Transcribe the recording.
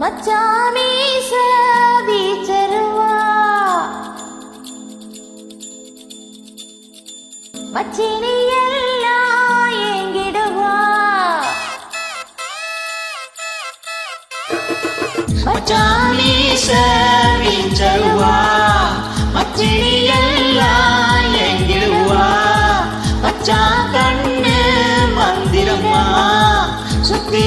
மச்சாமீச வீச்சருவா மச்சினி எல்லாம் ஏங்கிடுவா மச்சாமீச வீச்சருவா மச்சினி எல்லாம் ஏங்கிடுவா மச்சா கண்ணு மந்திரமா சுத்தி